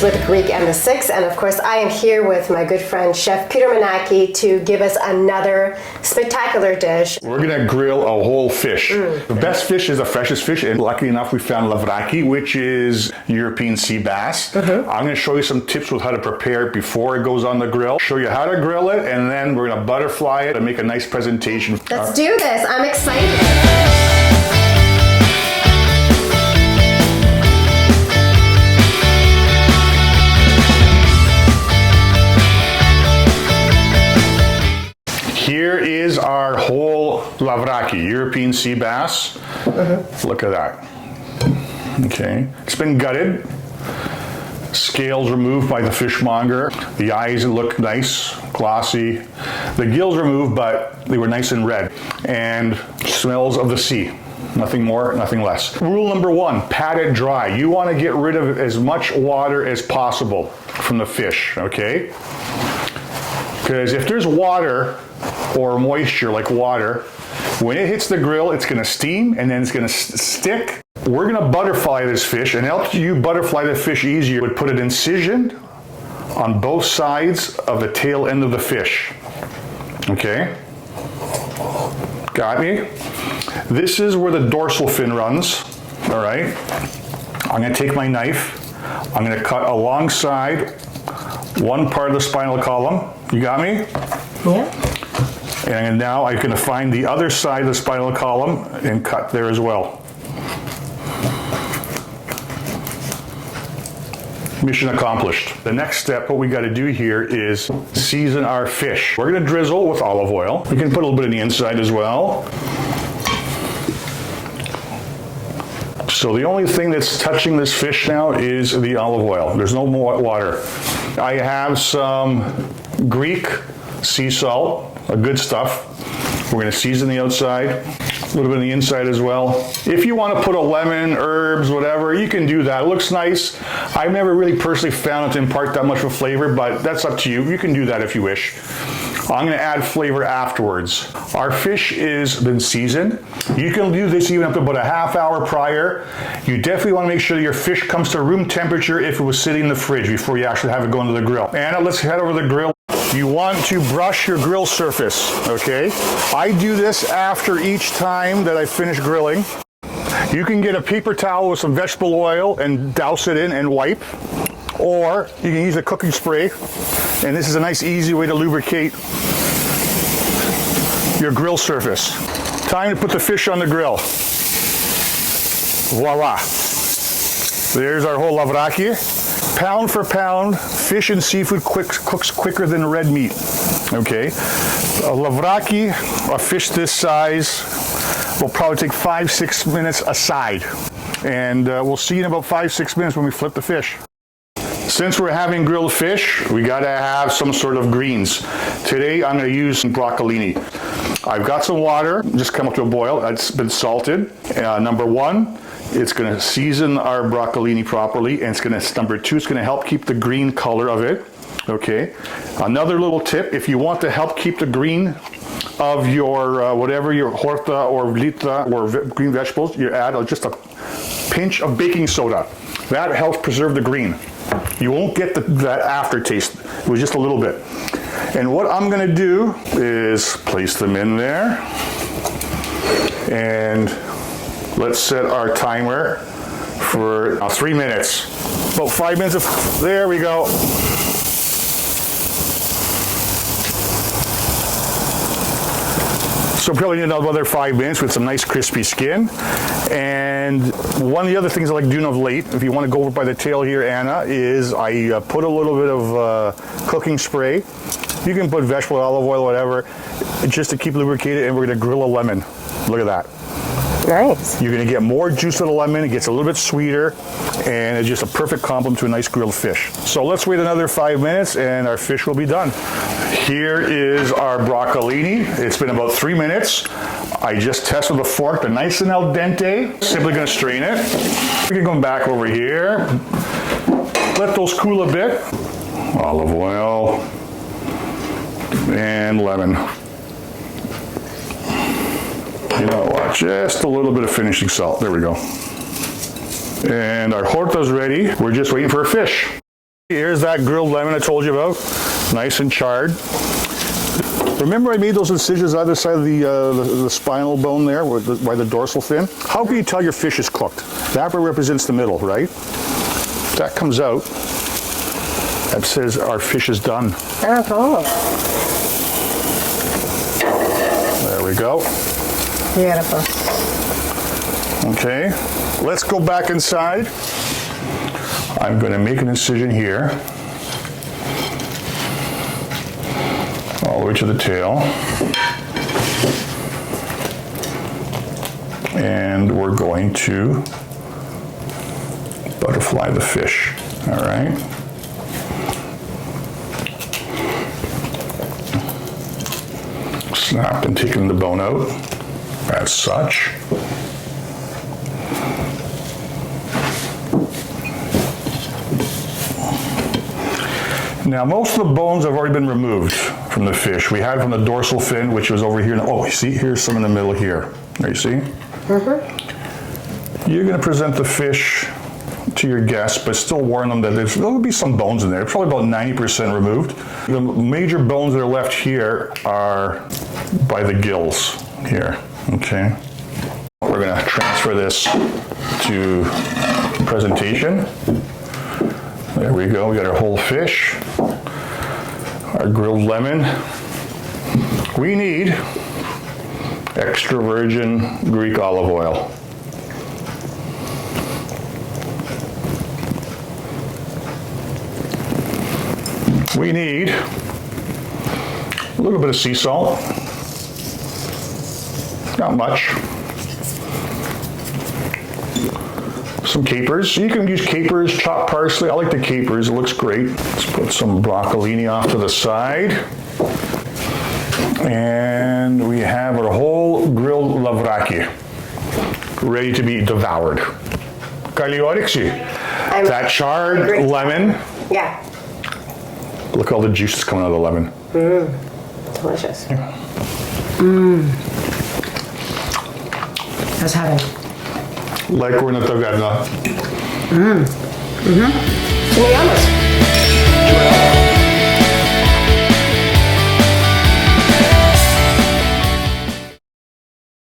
Scrumptious with Greek and the Six, and of course I am here with my good friend Chef Peter Minaki to give us another spectacular dish. We're gonna grill a whole fish. The best fish is the freshest fish, and luckily enough we found Lavraki, which is European sea bass. I'm gonna show you some tips with how to prepare it before it goes on the grill, show you how to grill it, and then we're gonna butterfly it and make a nice presentation. Let's do this, I'm excited. Here is our whole Lavraki, European sea bass. Look at that. Okay, it's been gutted. Scales removed by the fishmonger. The eyes look nice, glossy. The gills removed, but they were nice and red. And smells of the sea. Nothing more, nothing less. Rule number one, pat it dry. You want to get rid of as much water as possible from the fish, okay? Because if there's water or moisture like water, when it hits the grill, it's gonna steam and then it's gonna stick. We're gonna butterfly this fish, and help you butterfly the fish easier, would put an incision on both sides of the tail end of the fish. Okay? Got me? This is where the dorsal fin runs, all right? I'm gonna take my knife, I'm gonna cut alongside one part of the spinal column. You got me? Yeah. And now I'm going to find the other side of the spinal column and cut there as well. Mission accomplished. The next step, what we got to do here is season our fish. We're going to drizzle with olive oil. We can put a little bit on the inside as well. So the only thing that's touching this fish now is the olive oil. There's no more water. I have some Greek sea salt. Good stuff. We're going to season the outside, a little bit on the inside as well. If you want to put a lemon, herbs, whatever, you can do that. It looks nice. I've never really personally found it to impart that much of a flavor, but that's up to you. You can do that if you wish. I'm going to add flavor afterwards. Our fish has been seasoned. You can do this even up to about a half hour prior. You definitely want to make sure that your fish comes to room temperature if it was sitting in the fridge before you actually have it go into the grill. Anna, let's head over to the grill. You want to brush your grill surface, okay? I do this after each time that I finish grilling. You can get a paper towel with some vegetable oil and douse it in and wipe. Or you can use a cooking spray. And this is a nice, easy way to lubricate your grill surface. Time to put the fish on the grill. Voila. There's our whole Lavraki. Pound for pound, fish and seafood cooks quicker than red meat. Okay, a Lavraki, a fish this size, will probably take 5-6 minutes aside. And we'll see in about 5-6 minutes when we flip the fish. Since we're having grilled fish, we gotta have some sort of greens. Today I'm gonna use some broccolini. I've got some water, just come up to a boil. It's been salted. Number one, it's going to season our broccolini properly, and number two, it's going to help keep the green color of it. Okay. Another little tip: if you want to help keep the green of your whatever your horta or vlita or green vegetables, you add just a pinch of baking soda. That helps preserve the green. You won't get that aftertaste. It was just a little bit. And what I'm going to do is place them in there, and let's set our timer for 3 minutes. About 5 minutes of, there we go. So probably need another 5 minutes with some nice crispy skin. And one of the other things I like doing of late, if you want to go over by the tail here, Anna, is I put a little bit of cooking spray. You can put vegetable olive oil, whatever, just to keep lubricated, and we're going to grill a lemon. Look at that. Nice. You're going to get more juice of the lemon. It gets a little bit sweeter, and it's just a perfect complement to a nice grilled fish. So let's wait another 5 minutes, and our fish will be done. Here is our broccolini. It's been about 3 minutes. I just tested the fork. They're nice and al dente. Simply going to strain it. We can come back over here. Let those cool a bit. Olive oil and lemon. You know what, just a little bit of finishing salt. There we go. And our horta's ready. We're just waiting for a fish. Here's that grilled lemon I told you about. Nice and charred. Remember I made those incisions either side of the spinal bone there, by the dorsal fin? How can you tell your fish is cooked? That represents the middle, right? If that comes out, that says our fish is done. Oh, There we go. beautiful. Okay, let's go back inside. I'm going to make an incision here, all the way to the tail. And we're going to butterfly the fish, all right? Snapped and taken the bone out, as such. Now, most of the bones have already been removed from the fish. We had from the dorsal fin, which was over here. Oh, you see, here's some in the middle here. There, you see? Mm-hmm. You're going to present the fish to your guests, but still warn them that there'll be some bones in there. Probably about 90% removed. The major bones that are left here are by the gills here, okay? We're going to transfer this to presentation. There we go, we got our whole fish, our grilled lemon. We need extra virgin Greek olive oil. We need a little bit of sea salt, not much. Some capers. You can use capers, chopped parsley. I like the capers, it looks great. Let's put some broccolini off to the side. And we have our whole grilled Lavraki, ready to be devoured. Kalioriksi. That charred lemon. Yeah. Look at all the juices coming out of the lemon. Delicious. That's heaven. Like we're in the taverna. Mayamos.